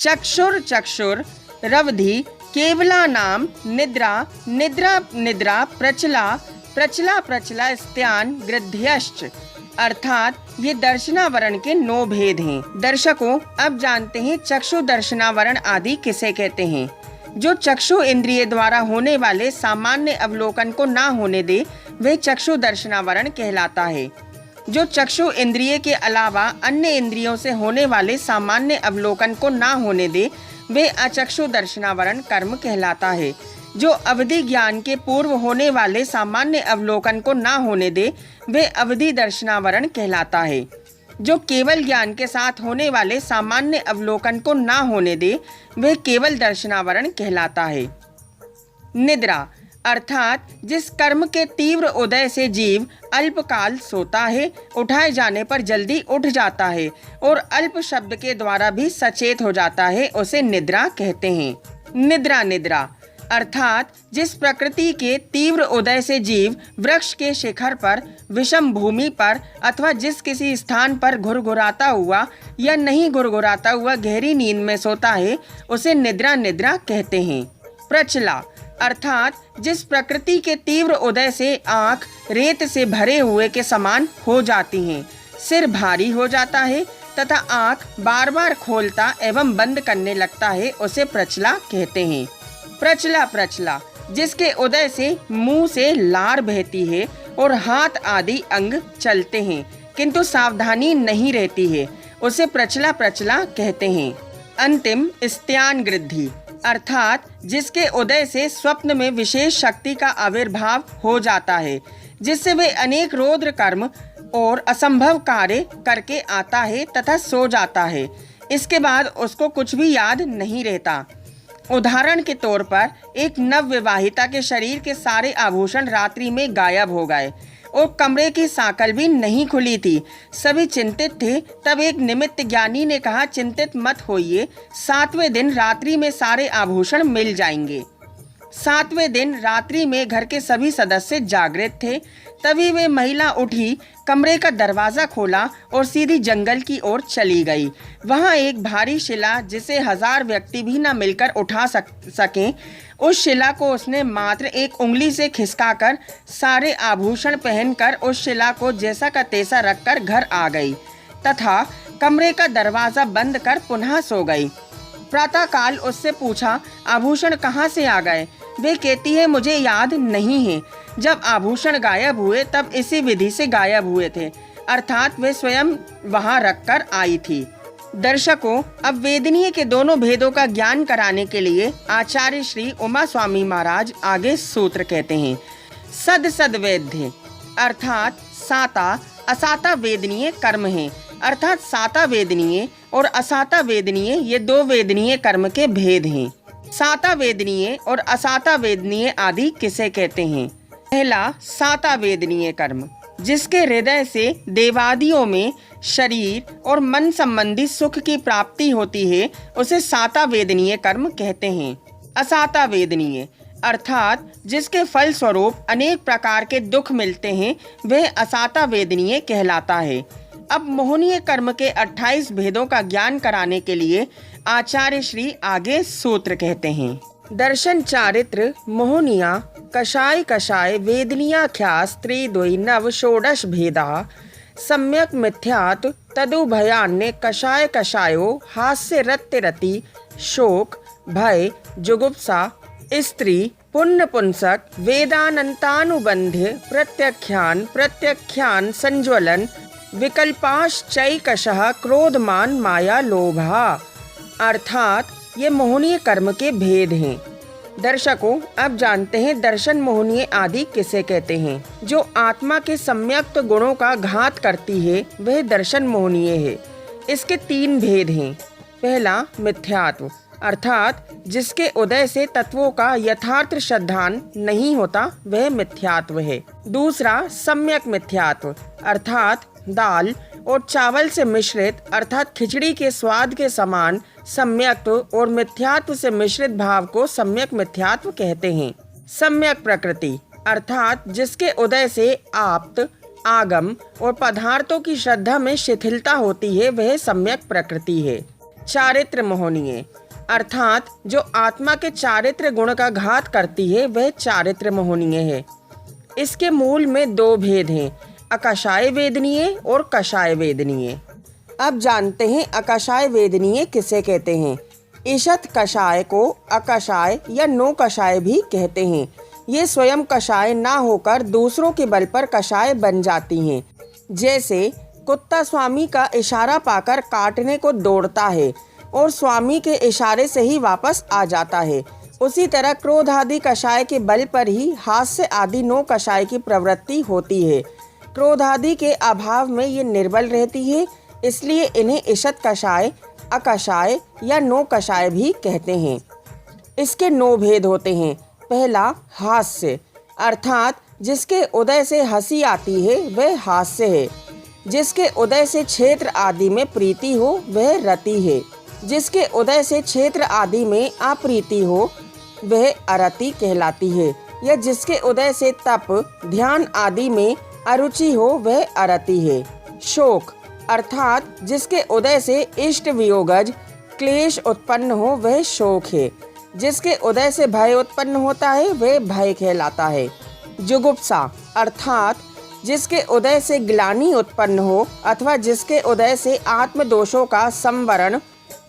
चक्षुर चक्षुर रवधि केवला नाम निद्रा निद्रा निद्रा प्रचला प्रचला प्रचला स्त्यान गृध्यश्च। अर्थात ये दर्शनावरण के 9 भेद हैं। दर्शकों, अब जानते हैं चक्षु दर्शनावरण आदि किसे कहते हैं। जो चक्षु इंद्रिय द्वारा होने वाले सामान्य अवलोकन को ना होने दे वह चक्षु दर्शनावरण कहलाता है। जो चक्षु इंद्रिय के अलावा अन्य इंद्रियों से होने वाले सामान्य अवलोकन को ना होने दे वे अचक्षु दर्शनावरण कर्म कहलाता है। जो अवधि ज्ञान के पूर्व होने वाले सामान्य अवलोकन को ना होने दे वे अवधि दर्शनावरण कहलाता है। जो केवल ज्ञान के साथ होने वाले सामान्य अवलोकन को ना होने दे वे केवल दर्शनावरण कहलाता है। निद्रा अर्थात जिस कर्म के तीव्र उदय से जीव अल्पकाल सोता है, उठाए जाने पर जल्दी उठ जाता है और अल्प शब्द के द्वारा भी सचेत हो जाता है, उसे निद्रा कहते हैं। निद्रा निद्रा अर्थात जिस प्रकृति के तीव्र उदय से जीव वृक्ष के शिखर पर, विषम भूमि पर अथवा जिस किसी स्थान पर घुरघुराता हुआ या नहीं घुरघुराता हुआ गहरी नींद में सोता है, उसे निद्रा निद्रा कहते हैं। प्रचला अर्थात जिस प्रकृति के तीव्र उदय से आँख रेत से भरे हुए के समान हो जाती हैं, सिर भारी हो जाता है तथा आँख बार बार खोलता एवं बंद करने लगता है, उसे प्रचला कहते हैं। प्रचला प्रचला जिसके उदय से मुंह से लार बहती है और हाथ आदि अंग चलते हैं किंतु सावधानी नहीं रहती है, उसे प्रचला प्रचला कहते हैं। अंतिम स्त्यान गृद्धि अर्थात जिसके उदय से स्वप्न में विशेष शक्ति का आविर्भाव हो जाता है, जिससे वे अनेक रौद्र कर्म और असंभव कार्य करके आता है तथा सो जाता है। इसके बाद उसको कुछ भी याद नहीं रहता। उदाहरण के तौर पर एक नवविवाहिता के शरीर के सारे आभूषण रात्रि में गायब हो गए और कमरे की सांकल भी नहीं खुली थी। सभी चिंतित थे। तब एक निमित्त ज्ञानी ने कहा, चिंतित मत होइए, 7वें दिन रात्रि में सारे आभूषण मिल जाएंगे। 7वें दिन रात्रि में घर के सभी सदस्य जागृत थे। तभी वे महिला उठी, कमरे का दरवाजा खोला और सीधी जंगल की ओर चली गई। वहां एक भारी शिला जिसे 1000 व्यक्ति भी न मिलकर उठा सकें, उस शिला को उसने मात्र एक उंगली से खिसकाकर सारे आभूषण पहनकर उस शिला को जैसा का तैसा रखकर घर आ गई तथा कमरे का दरवाजा बंद कर पुनः सो गई। प्रातःकाल उससे पूछा, आभूषण कहाँ से आ गए? वे कहती है, मुझे याद नहीं है। जब आभूषण गायब हुए तब इसी विधि से गायब हुए थे, अर्थात वे स्वयं वहां रखकर आई थी। दर्शकों, अब वेदनीय के दोनों भेदों का ज्ञान कराने के लिए आचार्य श्री उमा स्वामी महाराज आगे सूत्र कहते हैं। सद सद वेद्य अर्थात साता असाता वेदनीय कर्म है, अर्थात साता वेदनीय और असाता वेदनीय ये 2 वेदनीय कर्म के भेद हैं। साता वेदनीय और असाता वेदनीय आदि किसे कहते हैं? पहला साता वेदनीय कर्म, जिसके हृदय से देवादियों में शरीर और मन संबंधी सुख की प्राप्ति होती है, उसे साता वेदनीय कर्म कहते हैं। असाता वेदनीय अर्थात जिसके फल स्वरूप अनेक प्रकार के दुख मिलते हैं, वह असाता वेदनीय कहलाता है। अब मोहनीय कर्म के 28 भेदों का ज्ञान कराने के लिए आचार्य श्री आगे सूत्र कहते हैं। दर्शन चारित्र मोहनिया कषाय कषाय वेदनीयाख्यास त्रिद्वय नव षोडश भेदा सम्यक मिथ्यात् तदुभयान्य कषाय कषायो हास्य रत्य रति शोक भय जुगुप्सा स्त्री पुण्य पुंसक वेदानंतानुबंध्य प्रत्यख्यान प्रत्यख्यान संज्वलन विकल्पाश्चैकशः क्रोधमान माया लोभा, अर्थात ये मोहनीय कर्म के भेद हैं। दर्शकों, अब जानते हैं दर्शन मोहनीय आदि किसे कहते हैं। जो आत्मा के सम्यक्त गुणों का घात करती है वह दर्शन मोहनीय है। इसके 3 भेद हैं। पहला मिथ्यात्व अर्थात जिसके उदय से तत्वों का यथार्थ श्रद्धान नहीं होता वह मिथ्यात्व है। दूसरा सम्यक मिथ्यात्व अर्थात दाल और चावल से मिश्रित अर्थात खिचड़ी के स्वाद के समान सम्यक्त्व और मिथ्यात्व से मिश्रित भाव को सम्यक मिथ्यात्व कहते हैं। सम्यक प्रकृति अर्थात जिसके उदय से आप्त आगम और पदार्थों की श्रद्धा में शिथिलता होती है वह सम्यक प्रकृति है। चारित्र मोहनीय, अर्थात जो आत्मा के चारित्र गुण का घात करती है वह चारित्र मोहनीय है। इसके मूल में दो भेद हैं, अकषाय वेदनीय और कषाय वेदनीय। अब जानते हैं अकषाय वेदनीय किसे कहते हैं। ईषत कषाय को अकषाय या नो कषाय भी कहते हैं। ये स्वयं कषाय ना होकर दूसरों के बल पर कषाय बन जाती हैं। जैसे कुत्ता स्वामी का इशारा पाकर काटने को दौड़ता है और स्वामी के इशारे से ही वापस आ जाता है, उसी तरह क्रोध आदि कषाय के बल पर ही हास्य आदि नो कषाय की प्रवृत्ति होती है। क्रोध आदि के अभाव में ये निर्बल रहती है, इसलिए इन्हें ईषत कषाय, अकषाय या नो कषाय भी कहते हैं। इसके 9 भेद होते हैं। पहला हास्य, अर्थात जिसके उदय से हंसी आती है वह हास्य है। जिसके उदय से क्षेत्र आदि में प्रीति हो वह रति है। जिसके उदय से क्षेत्र आदि में अप्रीति हो वह अरति कहलाती है। या जिसके उदय से तप, ध्यान आदि में अरुचि हो वह अरति है। शोक, अर्थात जिसके उदय से इष्ट वियोगज क्लेश उत्पन्न हो वह शोक है। जिसके उदय से भय उत्पन्न होता है वह भय कहलाता है। जुगुप्सा, अर्थात जिसके उदय से ग्लानि उत्पन्न हो अथवा जिसके उदय से आत्मदोषों का संवरण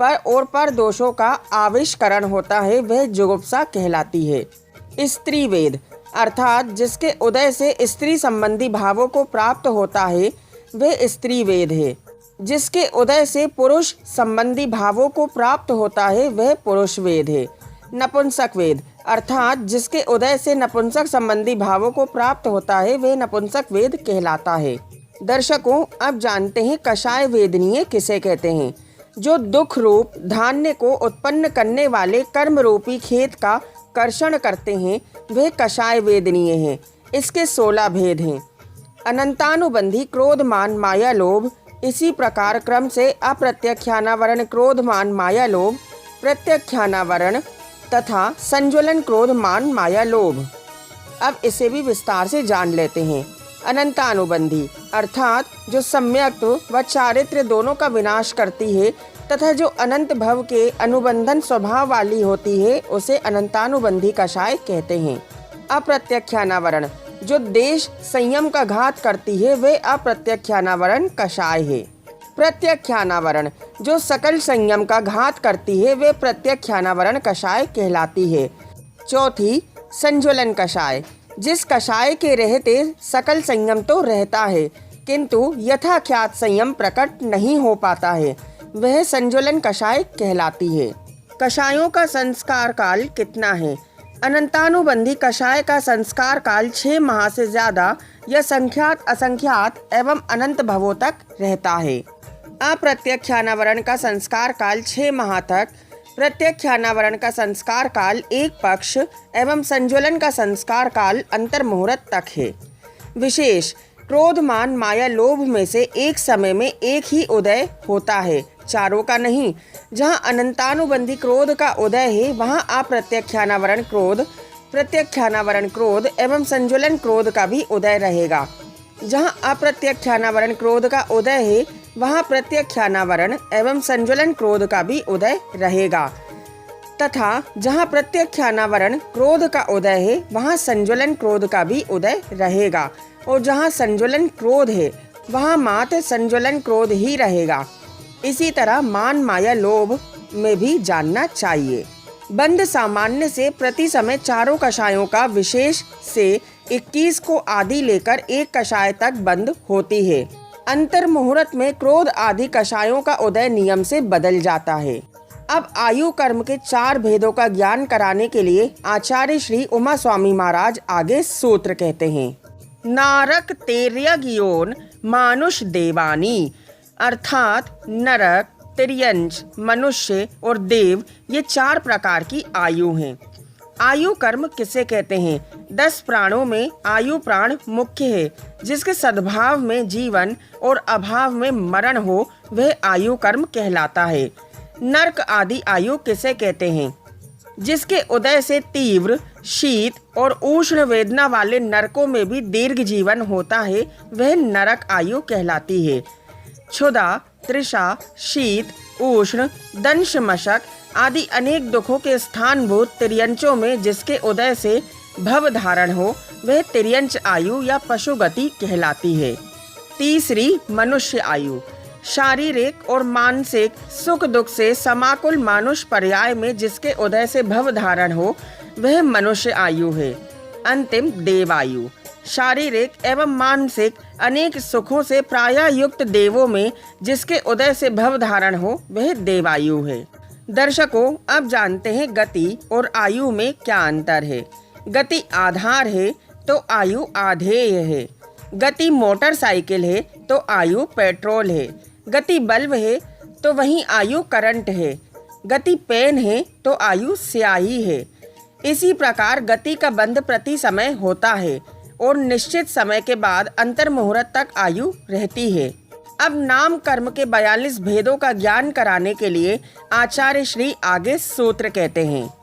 पर दोषों का आविष्करण होता है वह जुगुप्सा कहलाती है। स्त्री वेद, अर्थात जिसके उदय से स्त्री संबंधी भावों को प्राप्त होता है वह स्त्री वेद है। जिसके उदय से पुरुष संबंधी भावों को प्राप्त होता है वह पुरुष वेद है। नपुंसक वेद, अर्थात जिसके उदय से नपुंसक संबंधी भावों को प्राप्त होता है वह नपुंसक वेद कहलाता है। दर्शकों, अब जानते हैं कषाय वेदनीय किसे कहते हैं। जो दुख रूप धान्य को उत्पन्न करने वाले कर्म रूपी खेत का कर्षण करते हैं वे कषाय वेदनीय हैं। इसके 16 भेद हैं। अनंतानुबंधी क्रोध मान माया लोभ, इसी प्रकार क्रम से अप्रत्यख्यानावरण क्रोध मान माया लोभ, प्रत्यख्यानावरण तथा संज्वलन क्रोध मान माया लोभ। अब इसे भी विस्तार से जान लेते हैं। अनंतानुबंधी, अर्थात जो सम्यक्त्व व चारित्र दोनों का विनाश करती है तथा जो अनंत भव के अनुबंधन स्वभाव वाली होती है उसे अनंतानुबंधी कषाय कहते हैं। अप्रत्यख्यानावरण, जो देश संयम का घात करती है वे अप्रत्यख्यानावरण कषाय है। प्रत्यख्यानावरण, जो सकल संयम का घात करती है वे प्रत्यख्यानावरण कषाय कहलाती है। चौथी संज्वलन कषाय, जिस कषाय के रहते सकल संयम तो रहता है किंतु यथाख्यात संयम प्रकट नहीं हो पाता है, वह संज्वलन कषाय कहलाती है। कषायों का संस्कार काल कितना है। अनंतानुबंधी कषाय का संस्कार काल 6 माह से ज्यादा या संख्यात असंख्यात एवं अनंत भवों तक रहता है। अप्रत्यख्यानावरण का संस्कार काल 6 माह तक, प्रत्यख्यानावरण का संस्कार काल 1 पक्ष एवं संज्वलन का संस्कार काल अंतर्मुहूर्त तक है। विशेष क्रोध मान माया लोभ में से एक समय में एक ही उदय होता है, चारों का नहीं। जहाँ अनंतानुबंधी क्रोध का उदय है वहाँ अप्रत्यख्यानावरण क्रोध, प्रत्यख्यानावरण क्रोध एवं संज्वलन क्रोध का भी उदय रहेगा। जहाँ अप्रत्यख्यानावरण क्रोध का उदय है वहाँ प्रत्यख्यानावरण एवं संज्वलन क्रोध का भी उदय रहेगा तथा जहाँ प्रत्यख्यानावरण क्रोध का उदय है वहाँ संज्वलन क्रोध का भी उदय रहेगा और जहाँ संज्वलन क्रोध है वहाँ मात्र संज्वलन क्रोध ही रहेगा। इसी तरह मान माया लोभ में भी जानना चाहिए। बंद सामान्य से प्रति समय चारों कषायों का विशेष से 21 को आदि लेकर एक कषाय तक बंद होती है। अंतर मुहूर्त में क्रोध आदि कषायों का उदय नियम से बदल जाता है। अब आयु कर्म के 4 भेदों का ज्ञान कराने के लिए आचार्य श्री उमा स्वामी महाराज आगे सूत्र कहते हैं। नारक तेर्यज्ञोन मानुष देवानी, अर्थात नरक, तिर्यंच, मनुष्य और देव ये 4 प्रकार की आयु हैं। आयु कर्म किसे कहते हैं। 10 प्राणों में आयु प्राण मुख्य है। जिसके सद्भाव में जीवन और अभाव में मरण हो वह आयु कर्म कहलाता है। नरक आदि आयु किसे कहते हैं। जिसके उदय से तीव्र शीत और उष्ण वेदना वाले नरकों में भी दीर्घ जीवन होता है वह नरक आयु कहलाती है। क्षुधा, तृषा, शीत, उष्ण, दंश, मशक आदि अनेक दुखों के स्थानभूत तिर्यंचों में जिसके उदय से भव धारण हो, वह तिर्यंच आयु या पशु गति कहलाती है। तीसरी, मनुष्य आयु। शारीरिक और मानसिक सुख दुख से समाकुल मानुष पर्याय में जिसके उदय से भव धारण हो, वह मनुष्य आयु है। अंतिम, देवायु। शारीरिक एवं मानसिक अनेक सुखों से प्रायः युक्त देवों में जिसके उदय से भव धारण हो, वह देवायु है। दर्शकों, अब जानते हैं गति और आयु में क्या अंतर है। गति आधार है तो आयु आधेय है। गति मोटरसाइकिल है तो आयु पेट्रोल है। गति बल्ब है तो वहीं आयु करंट है। गति पेन है तो आयु स्याही है। इसी प्रकार गति का बंध प्रति समय होता है और निश्चित समय के बाद अंतर मुहूर्त तक आयु रहती है। अब नाम कर्म के 42 भेदों का ज्ञान कराने के लिए आचार्य श्री आगे सूत्र कहते हैं।